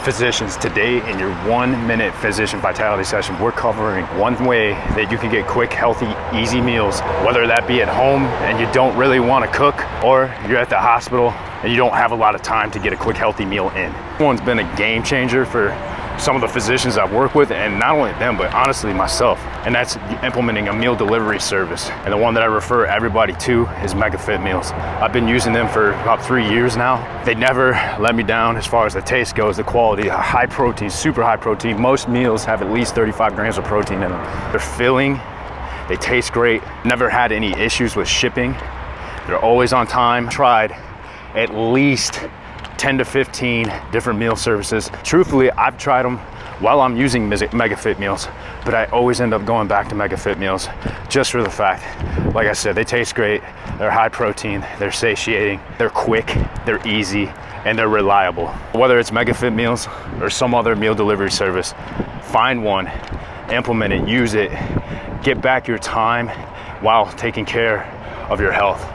Physicians, today in your 1-minute physician vitality session, we're covering one way that you can get quick, healthy, easy meals, whether that be at home and you don't really want to cook, or you're at the hospital and you don't have a lot of time to get a quick, healthy meal in. This one's been a game changer for some of the physicians I've worked with, and not only them, but honestly myself, and that's implementing a meal delivery service. And the one that I refer everybody to is MegaFit Meals. I've been using them for about 3 years now. They never let me down as far as the taste goes, the quality, high protein, super high protein. Most meals have at least 35 grams of protein in them. They're filling, they taste great, never had any issues with shipping. They're always on time. Tried at least 10 to 15 different meal services. Truthfully, I've tried them while I'm using MegaFit Meals, but I always end up going back to MegaFit Meals just for the fact, like I said, they taste great, they're high protein, they're satiating, they're quick, they're easy, and they're reliable. Whether it's MegaFit Meals or some other meal delivery service, find one, implement it, use it, get back your time while taking care of your health.